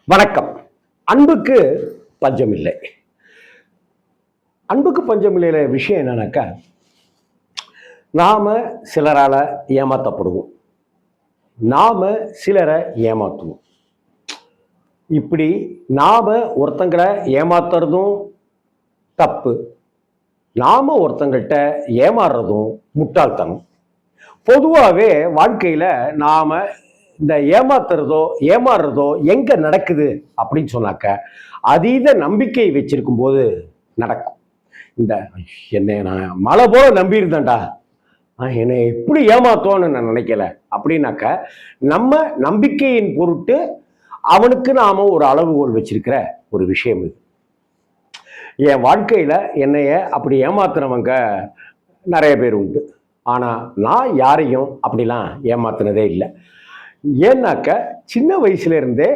வணக்கம். அன்புக்கு பஞ்சமில்லை. அன்புக்கு பஞ்சமில்லையில விஷயம் என்னன்னாக்கா, நாம சிலரால ஏமாத்தப்படுவோம். நாம சிலரை ஏமாத்துவோம். இப்படி நாம ஒருத்தங்களை ஏமாத்துறதும் தப்பு. நாம ஒருத்தங்கள்ட்ட ஏமாறுறதும் முட்டாள்தனம். பொதுவாகவே வாழ்க்கையில நாம இந்த ஏமாறுறதோ எங்க நடக்குது அப்படின்னு சொன்னாக்க, அதீத நம்பிக்கை வச்சிருக்கும் போது நடக்கும். இந்த என்னை நான் மலை போல நம்பி இருந்தேன்டா, என்னை எப்படி ஏமாத்தோன்னு நான் நினைக்கல அப்படின்னாக்க, நம்ம நம்பிக்கையின் பொருட்டு அவனுக்கு நாம ஒரு அளவுகோல் வச்சிருக்கிற ஒரு விஷயம் இது. என் வாழ்க்கையில என்னைய அப்படி ஏமாத்துறவங்க நிறைய பேர் உண்டு. ஆனா நான் யாரையும் அப்படிலாம் ஏமாத்தினதே இல்லை. ஏன்னாக்க சின்ன வயசுல இருந்தே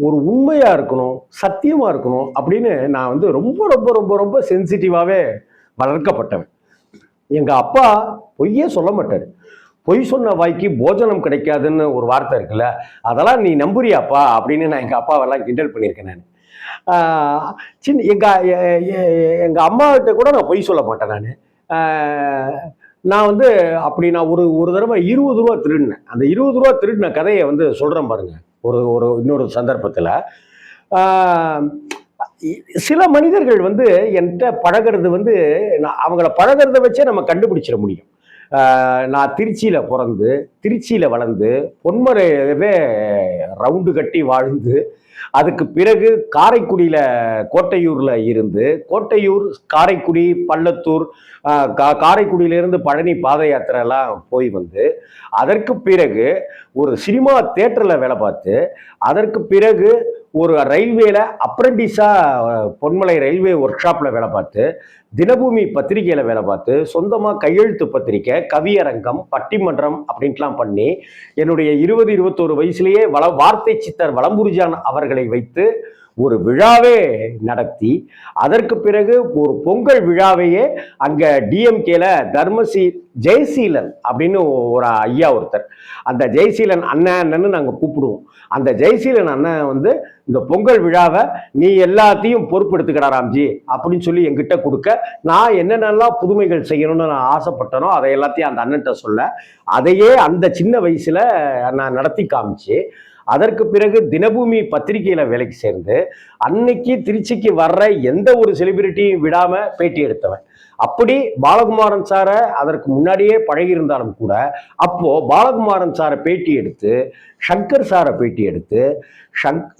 ஒரு உண்மையா இருக்கணும், சத்தியமா இருக்கணும் அப்படின்னு நான் வந்து ரொம்ப ரொம்ப ரொம்ப ரொம்ப சென்சிட்டிவாவே வளர்க்கப்பட்டவன். எங்க அப்பா பொய்யே சொல்ல மாட்டாரு. பொய் சொன்ன வாய்க்கு போஜனம் கிடைக்காதுன்னு ஒரு வார்த்தை இருக்குல்ல, அதெல்லாம் நீ நம்புறியாப்பா அப்படின்னு நான் எங்க அப்பாவெல்லாம் கிண்டல் பண்ணியிருக்கேன் நான். சின்ன எங்க அம்மாகிட்ட கூட நான் பொய் சொல்ல மாட்டேன் நான். நான் வந்து அப்படி நான் ஒரு ஒரு தடவை 20 ரூபா திருடினேன். அந்த 20 ரூபா திருடின கதையை வந்து சொல்றேன் பாருங்க. ஒரு ஒரு இன்னொரு சந்தர்ப்பத்தில் சில மனிதர்கள் வந்து என்கிட்ட பழகிறது வந்து அவங்கள பழகிறத வச்சே நம்ம கண்டுபிடிச்சிட முடியும். நான் திருச்சியில பிறந்து திருச்சியில வளர்ந்து பொன்மரையவே ரவுண்டு கட்டி வாழ்ந்து அதுக்கு பிறகு காரைக்குடியில கோட்டையூர்ல இருந்து கோட்டையூர் காரைக்குடி பள்ளத்தூர் காரைக்குடியிலிருந்து பழனி பாத யாத்திரை எல்லாம் போய் வந்து அதற்கு பிறகு ஒரு சினிமா தியேட்டர்ல வேலை பார்த்து அதற்கு பிறகு ஒரு ரயில்வேல அப்ரண்டிஸா பொன்மலை ரயில்வே ஒர்க் ஷாப்ல வேலை பார்த்து தினபூமி பத்திரிகையில வேலை பார்த்து சொந்தமா கையெழுத்து பத்திரிகை கவியரங்கம் பட்டிமன்றம் அப்படின்ட்டுலாம் பண்ணி என்னுடைய 20-21 வயசுலேயே வார்த்தை சித்தர் வலம்புரிஜான் அவர்களை வைத்து ஒரு விழாவே நடத்தி அதற்கு பிறகு ஒரு பொங்கல் விழாவையே அங்க டிஎம்கேல ஜெயசீலன் அப்படின்னு ஒரு ஐயா ஒருத்தர், அந்த ஜெயசீலன் அண்ணன்னு நாங்க கூப்பிடுவோம். அந்த ஜெயசீலன் அண்ணன் வந்து இந்த பொங்கல் விழாவை நீ எல்லாத்தையும் பொறுப்பெடுத்துக்கடா ராம்ஜி அப்படின்னு சொல்லி என்கிட்ட கொடுக்க, நான் என்னென்னலாம் புதுமைகள் செய்யணும்னு நான் ஆசைப்பட்டனோ அதை எல்லாத்தையும் அந்த அண்ணன்ட்ட சொல்ல, அதையே அந்த சின்ன வயசுல நான் நடத்தி காமிச்சு அதற்கு பிறகு தினபூமி பத்திரிகையில வேலைக்கு சேர்ந்து அன்னைக்கு திருச்சிக்கு வர்ற எந்த ஒரு செலிபிரிட்டியும் விடாம பேட்டி எடுத்தவன். அப்படி பாலகுமாரன் சாரை அதற்கு முன்னாடியே பழகி இருந்தாலும் கூட அப்போ பாலகுமாரன் சாரை பேட்டி எடுத்து சங்கர் சாரை பேட்டி எடுத்து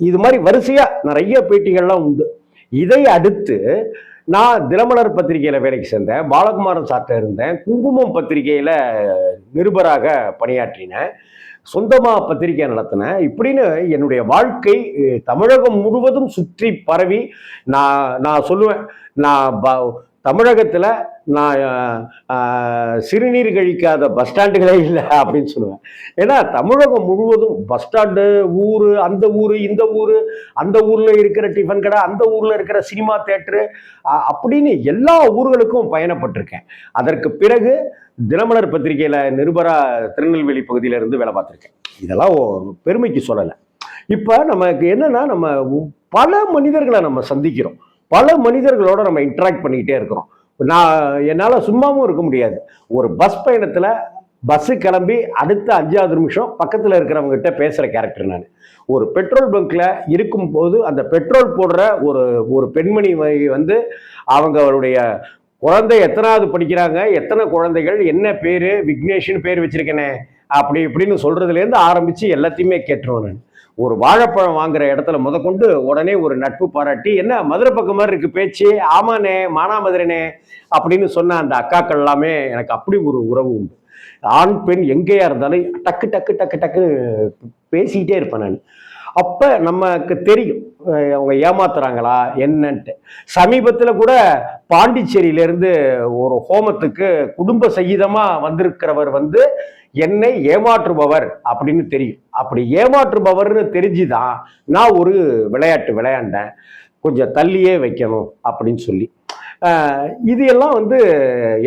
இது மாதிரி வரிசையா நிறைய பேட்டிகள்லாம் உண்டு. இதை அடுத்து நான் தினமலர் பத்திரிகையில வேலைக்கு சேர்ந்தேன், பாலகுமாரன் சார்ட்ட இருந்தேன், குங்குமம் பத்திரிகையில நிருபராக பணியாற்றினேன், சொந்தமா பத்திரிகை நடத்தினேன். இப்படின்னு என்னுடைய வாழ்க்கை தமிழகம் முழுவதும் சுற்றி பரவி நான் சொல்லுவேன், நான் தமிழகத்துல நான் சிறுநீர் கழிக்காத பஸ் ஸ்டாண்டுகளே இல்லை அப்படின்னு சொல்லுவேன். ஏன்னா தமிழகம் முழுவதும் பஸ் ஸ்டாண்டு, ஊரு, அந்த ஊரு, இந்த ஊரு, அந்த ஊர்ல இருக்கிற டிஃபன் கடை, அந்த ஊர்ல இருக்கிற சினிமா தியேட்டரு அப்படின்னு எல்லா ஊர்களுக்கும் பயணப்பட்டிருக்கேன். அதற்கு பிறகு தினமலர் பத்திரிகையில நிருபரா திருநெல்வேலி பகுதியில இருந்து வேலை பார்த்திருக்கேன். இதெல்லாம் பெருமைக்கு சொல்லலை. இப்ப நமக்கு என்னன்னா, நம்ம பல மனிதர்களை நம்ம சந்திக்கிறோம், பல மனிதர்களோட நம்ம இன்டராக்ட் பண்ணிக்கிட்டே இருக்கிறோம். என்னால் சும்மாவும் இருக்க முடியாது. ஒரு பஸ் பயணத்தில் பஸ்ஸு கிளம்பி அடுத்த 5வது நிமிஷம் பக்கத்தில் இருக்கிறவங்க கிட்ட பேசுகிற கேரக்டர் நான். ஒரு பெட்ரோல் பங்க்ல இருக்கும்போது அந்த பெட்ரோல் போடுற ஒரு பெண்மணி வந்து அவங்களுடைய குழந்தை எத்தனாவது படிக்கிறாங்க, எத்தனை குழந்தைகள், என்ன பேரு, விக்னேஷ்னு பேர் வச்சிருக்கேனே அப்படி இப்படின்னு சொல்றதுலேருந்து ஆரம்பிச்சு எல்லாத்தையுமே கேட்டுருவேன் நான். ஒரு வாழைப்பழம் வாங்குற இடத்துல முதற்கொண்டு உடனே ஒரு நட்பு பாராட்டி, என்ன மதுரை பக்கம் மாதிரி இருக்கு பேச்சு, ஆமாண்ணே மானாமதுரனே அப்படின்னு சொன்ன அந்த அக்காக்கள் எல்லாமே எனக்கு அப்படி ஒரு உறவு உண்டு. ஆண் பெண் எங்கேயா இருந்தாலும் டக்கு டக்கு டக்கு டக்குன்னு பேசிக்கிட்டே இருப்பேன் நான். அப்ப நமக்கு தெரியும் அவங்க ஏமாத்துறாங்களா என்னன்ட்டு. சமீபத்துல கூட பாண்டிச்சேரியிலிருந்து ஒரு ஹோமத்துக்கு குடும்ப சகிதமா வந்திருக்கிறவர் வந்து என்னை ஏமாற்றுபவர் அப்படின்னு தெரியும். அப்படி ஏமாற்றுபவர்னு தெரிஞ்சுதான் நான் ஒரு விளையாட்டு விளையாண்டேன், கொஞ்சம் தள்ளியே வைக்கணும் அப்படின்னு சொல்லி. இது எல்லாம் வந்து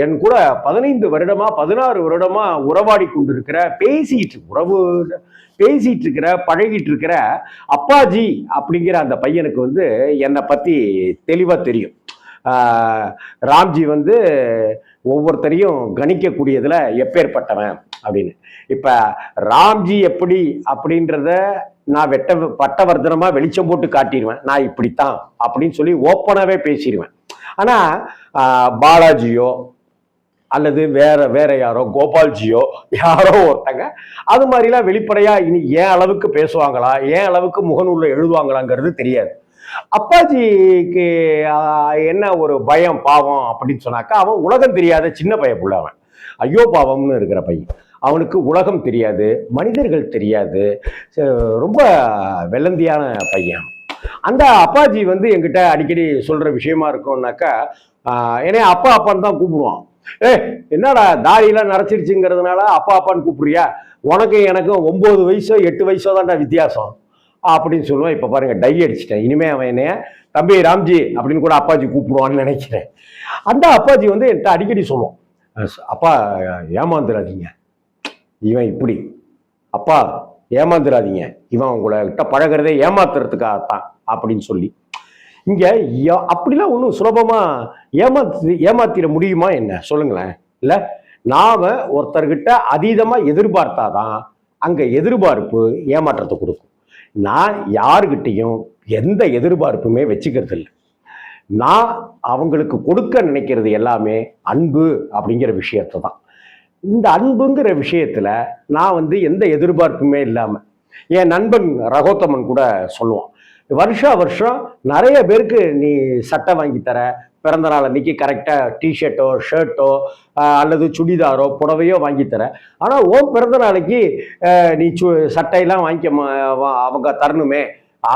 என் கூட 15 வருடமா 16 வருடமா உறவாடி கொண்டிருக்கிற பேசிட்டு இருக்கிற பழகிட்டு இருக்கிற அப்பாஜி அப்படிங்கிற அந்த பையனுக்கு வந்து என்னை பத்தி தெளிவா தெரியும். ராம்ஜி வந்து ஒவ்வொருத்தரையும் கணிக்கக்கூடியதுல எப்பேற்பட்டவன் அப்படின்னு. இப்ப ராம்ஜி எப்படி அப்படின்றத நான் பட்டவர்தனமா வெளிச்சம் போட்டு காட்டிடுவேன். நான் இப்படித்தான் அப்படின்னு சொல்லி ஓப்பனாவே பேசிடுவேன். ஆனா பாலாஜியோ அல்லது வேற யாரோ கோபால்ஜியோ யாரோ ஒருத்தங்க அது மாதிரிலாம் வெளிப்படையா இனி ஏன் அளவுக்கு பேசுவாங்களா, ஏன் அளவுக்கு முகநூல்ல எழுதுவாங்களாங்கிறது தெரியாது. அப்பாஜிக்கு என்ன ஒரு பயம் பாவம் அப்படின்னு சொன்னாக்கா, அவன் உலகம் தெரியாத சின்ன பையன் புள்ள. அவன் ஐயோ பாவம்னு இருக்கிற பையன். அவனுக்கு உலகம் தெரியாது, மனிதர்கள் தெரியாது, ரொம்ப வெள்ளந்தியான பையன். அந்த அப்பாஜி வந்து என்கிட்ட அடிக்கடி சொல்ற விஷயமா இருக்கும்னாக்கா, என்னைய அப்பா அப்பான்னு தான் கூப்பிடுவான். என்னடா தாடியெல்லாம் நரைச்சிருச்சுங்கிறதுனால அப்பா அப்பான்னு கூப்பிடுறியா, உனக்கு எனக்கும் 9 வயசோ 8 வயசோ தான்டா வித்தியாசம் அப்படின்னு சொல்லுவான். இப்ப பாருங்க டை அடிச்சிட்டேன். இனிமே அவன் என்னைய தம்பி ராம்ஜி அப்படின்னு கூட அப்பாஜி கூப்பிடுவான்னு நினைக்கிறேன். அந்த அப்பாஜி வந்து என்கிட்ட அடிக்கடி சொல்லுவான், அப்பா ஏமாந்துடாதீங்க, இவன் இப்படி, அப்பா ஏமாந்துடாதீங்க, இவன் உங்களை கிட்ட பழகிறதே ஏமாத்துறதுக்காகத்தான் அப்படின்னு சொல்லி. இங்க அப்படிலாம் ஒன்றும் சுலபமா ஏமாத்திட முடியுமா என்ன சொல்லுங்களேன். இல்ல, நாம ஒருத்தர்கிட்ட அதீதமா எதிர்பார்த்தாதான் அங்க எதிர்பார்ப்பு ஏமாற்றத்தை கொடுக்கும். நான் யாருகிட்டையும் எந்த எதிர்பார்ப்புமே வச்சுக்கிறது இல்லை. நான் அவங்களுக்கு கொடுக்க நினைக்கிறது எல்லாமே அன்பு அப்படிங்கிற விஷயத்தை தான். இந்த அன்புங்கிற விஷயத்துல நான் வந்து எந்த எதிர்பார்ப்புமே இல்லாம, என் நண்பன் ரகோத்தமன் கூட சொல்லுவான், வருஷம் நிறைய பேருக்கு நீ சட்டை வாங்கி தர, பிறந்த நாள் அன்னைக்கு கரெக்டா டிஷர்ட்டோ ஷர்ட்டோ அல்லது சுடிதாரோ புடவையோ வாங்கி தர, ஆனா ஓம் பிறந்த நாளைக்கு நீ சட்டையெல்லாம் அவங்க தரணுமே,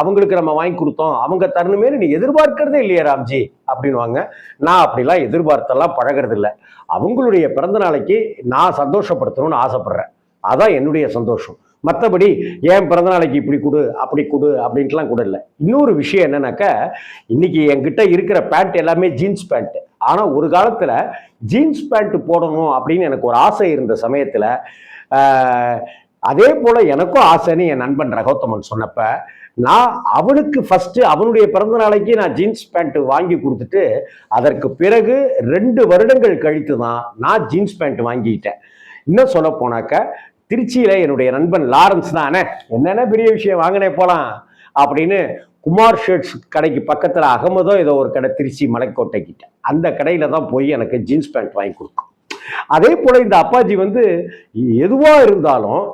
அவங்களுக்கு நம்ம வாங்கி கொடுத்தோம் அவங்க தரணுமே நீ எதிர்பார்க்கறதே இல்லையா ராம்ஜி அப்படின்வாங்க. நான் அப்படிலாம் எதிர்பார்த்தெல்லாம் பழகிறது இல்லை. அவங்களுடைய பிறந்த நாளைக்கு நான் சந்தோஷப்படுத்தணும்னு ஆசைப்படுறேன், அதான் என்னுடைய சந்தோஷம். மற்றபடி ஏன் பிறந்த நாளைக்கு இப்படி கொடு அப்படி கொடு அப்படின்ட்டுலாம் கூட இல்லை. இன்னொரு விஷயம் என்னன்னாக்கா, இன்னைக்கு என்கிட்ட இருக்கிற பேண்ட் எல்லாமே ஜீன்ஸ் பேண்ட். ஆனா ஒரு காலத்துல ஜீன்ஸ் பேண்ட் போடணும் அப்படின்னு எனக்கு ஒரு ஆசை இருந்த சமயத்துல, அதே போல எனக்கும் ஆசைன்னு என் நண்பன் ரகோத்தமன் சொன்னப்ப, நான் அவனுக்கு ஃபர்ஸ்ட் அவனுடைய பிறந்த நாளைக்கு நான் ஜீன்ஸ் பேண்ட் வாங்கி கொடுத்துட்டு, அதற்கு பிறகு 2 வருடங்கள் கழித்து தான் நான் ஜீன்ஸ் பேண்ட் வாங்கிக்கிட்டேன். இன்னும் சொல்ல போனாக்க, திருச்சியில என்னுடைய நண்பன் லாரன்ஸ் தானே, என்னென்ன பெரிய விஷயம் வாங்கினே போலாம் அப்படின்னு குமார் ஷர்ட்ஸ் கடைக்கு பக்கத்துல அகமதோ ஏதோ ஒரு கடை திருச்சி மலைக்கோட்டை கிட்ட, அந்த கடையில தான் போய் எனக்கு ஜீன்ஸ் பேண்ட் வாங்கி கொடுக்கும். அதே போல இந்த அப்பாஜி வந்து எதுவா இருந்தாலும்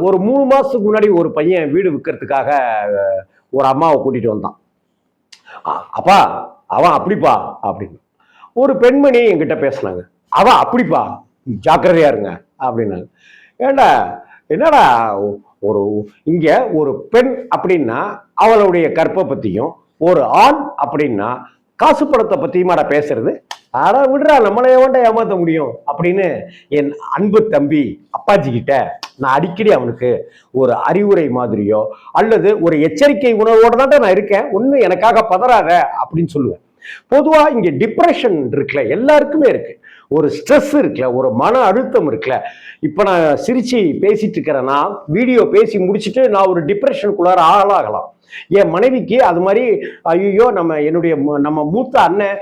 ஒரு 3 மாசத்துக்கு முன்னாடி ஒரு பையன் வீடு விற்கிறதுக்காக ஒரு அம்மாவை கூட்டிட்டு வந்தான். அப்பா அவன் அப்படிப்பா அப்படின்னு. ஒரு பெண்மணி என்கிட்ட பேசினாங்க, அவன் அப்படிப்பா ஜாக்கிரதையா இருங்க அப்படின்னாங்க. ஏண்டா என்னடா, ஒரு இங்க ஒரு பெண் அப்படின்னா அவளுடைய கற்பை பத்தியும், ஒரு ஆண் அப்படின்னா காசு பணத்தை பத்தியுமாடா பேசுறது, ஆனா விடுறா நம்மளே வேண்டாம் ஏமாத்த முடியும் அப்படின்னு என் அன்பு தம்பி அப்பாஜி கிட்ட நான் அடிக்கடி அவனுக்கு ஒரு அறிவுரை மாதிரியோ அல்லது ஒரு எச்சரிக்கை உணர்வோட தான் நான் இருக்கேன், ஒண்ணு எனக்காக பதறாத அப்படின்னு சொல்லுவேன். பொதுவா இங்க டிப்ரெஷன் இருக்குல்ல, எல்லாருக்குமே இருக்கு. ஒரு ஸ்ட்ரெஸ் இருக்குல்ல, ஒரு மன அழுத்தம் இருக்குல்ல. இப்ப நான் சிரிச்சு பேசிட்டு இருக்கிறேன்னா, வீடியோ பேசி முடிச்சுட்டு நான் ஒரு டிப்ரெஷனுக்குள்ளார ஆளாகலாம். என் மனைவிக்கு அது மாதிரி ஐயோ நம்ம மூத்த அண்ணன்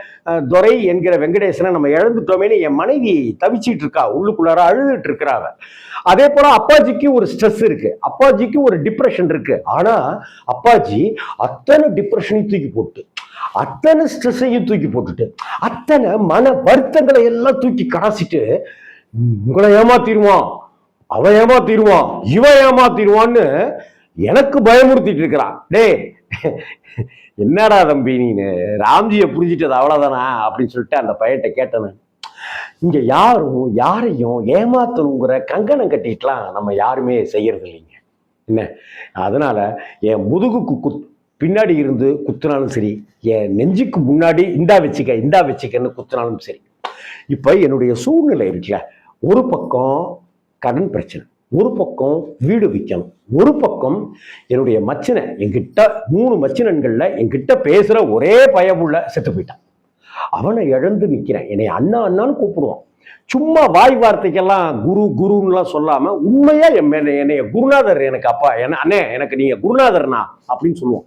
துரை என்கிற வெங்கடேசனை நம்ம இழந்துட்டோமேனு என் மனைவி தவிச்சிட்டு இருக்கா, உள்ளுக்குள்ளார அழுதுட்டு இருக்கிறாங்க. அதே போல அப்பாஜிக்கு ஒரு ஸ்ட்ரெஸ் இருக்கு, அப்பாஜிக்கு ஒரு டிப்ரெஷன் இருக்கு. ஆனா அப்பாஜி அத்தனை டிப்ரெஷனையும் தூக்கி போட்டு, அத்தனை ஸ்ட்ரெஸ்ஸையும் தூக்கி போட்டுட்டு, அத்தனை மன வருத்தங்களை எல்லாம் தூக்கி கடாசிட்டு, உங்களை ஏமாத்திடுவான், அவன் ஏமாத்திடுவான், இவன் ஏமாத்திடுவான்னு எனக்கு பயமுறுத்திட்டு இருக்கிறான். டே என்னடா தம்பி நீனு ராம்ஜியை புரிஞ்சிட்டது அவ்வளவுதானா அப்படின்னு சொல்லிட்டு அந்த பையன்கிட்ட கேட்டேன். இங்க யாரையும் ஏமாத்தணுங்கிற கங்கணம் கட்டிட்டுலாம் நம்ம யாருமே செய்யறது இல்லைங்க என்ன. அதனால என் முதுகுக்கு பின்னாடி இருந்து குத்துனாலும் சரி, என் நெஞ்சுக்கு முன்னாடி இந்தா வச்சுக்கன்னு குத்துனாலும் சரி. இப்ப என்னுடைய சூழ்நிலை இருக்குல்ல, ஒரு பக்கம் கடன் பிரச்சனை, ஒரு பக்கம் வீடு விற்கணும், ஒரு பக்கம் என்னுடைய மச்சினை, என்கிட்ட 3 மச்சினன்கள்ல என்கிட்ட பேசுற ஒரே பயமுள்ள செத்து போயிட்டான். அவனை இழந்து நிற்கிறேன். என்னை அண்ணா அண்ணான்னு கூப்பிடுவான். சும்மா வாய் வார்த்தைக்கெல்லாம் குரு குருன்னுலாம் சொல்லாம உண்மையா என்னைய குருநாதர் எனக்கு அப்பா என்ன அண்ணே எனக்கு நீங்க குருநாதர்னா அப்படின்னு சொல்லுவோம்.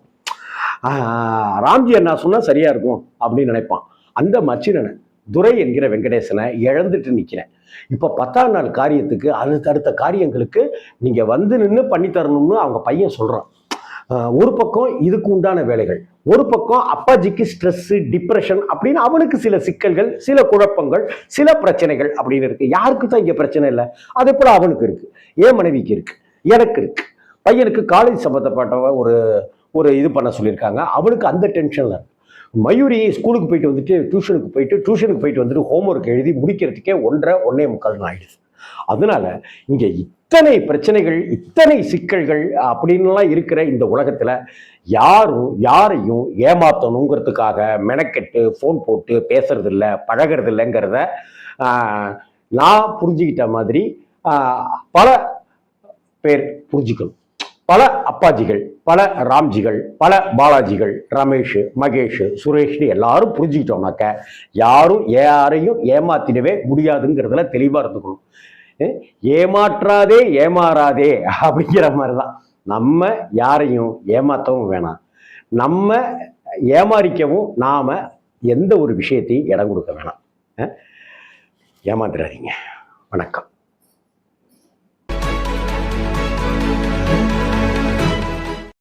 ராம்ஜி அண்ணா சொன்னா சரியா இருக்கும் அப்படின்னு நினைப்பான். அந்த மச்சினனை துரை என்கிற வெங்கடேசனை இழந்துட்டு நிற்கிறேன். இப்போ 10ஆம் நாள் காரியத்துக்கு அடுத்த காரியங்களுக்கு நீங்கள் வந்து நின்று பண்ணித்தரணும்னு அவங்க பையன் சொல்கிறான். ஒரு பக்கம் இதுக்கு உண்டான வேலைகள், ஒரு பக்கம் அப்பாஜிக்கு ஸ்ட்ரெஸ்ஸு டிப்ரெஷன் அப்படின்னு அவனுக்கு சில சிக்கல்கள், சில குழப்பங்கள், சில பிரச்சனைகள் அப்படின்னு இருக்கு. யாருக்கு தான் இங்கே பிரச்சனை இல்லை, அதே போல் அவனுக்கு இருக்கு, என் மனைவிக்கு இருக்கு, எனக்கு இருக்கு. பையனுக்கு காலேஜ் சம்மந்தப்பட்ட ஒரு இது பண்ண சொல்லியிருக்காங்க, அவனுக்கு அந்த டென்ஷனில் இருக்கு. மயூரி ஸ்கூலுக்கு போயிட்டு வந்துட்டு டியூஷனுக்கு போயிட்டு வந்துட்டு ஹோம்ஒர்க் எழுதி முடிக்கிறதுக்கே 1:30 ஆயிடுது. அதனால இங்கே இத்தனை பிரச்சனைகள், இத்தனை சிக்கல்கள் அப்படின்லாம் இருக்கிற இந்த உலகத்தில் யாரையும் ஏமாற்றணுங்கிறதுக்காக மெனக்கெட்டு ஃபோன் போட்டு பேசுறது இல்லை, பழகிறது இல்லைங்கிறத நான் புரிஞ்சுக்கிட்ட மாதிரி பல பேர் புரிஞ்சுக்கணும். பல அப்பாஜிகள், பல ராம்ஜிகள், பல பாலாஜிகள், ரமேஷ், மகேஷ், சுரேஷ்னு எல்லாரும் புரிஞ்சுக்கிட்டோம்னாக்க யாரையும் ஏமாத்திடவே முடியாதுங்கிறதுல தெளிவாக இருந்துக்கணும். ஏமாற்றாதே ஏமாறாதே அப்படிங்கிற மாதிரி தான். நம்ம யாரையும் ஏமாற்றவும் வேணாம், நம்ம ஏமாறிக்கவும் நாம எந்த ஒரு விஷயத்தையும் இடம் கொடுக்க வேணாம். ஏமாந்துடாதீங்க. வணக்கம்.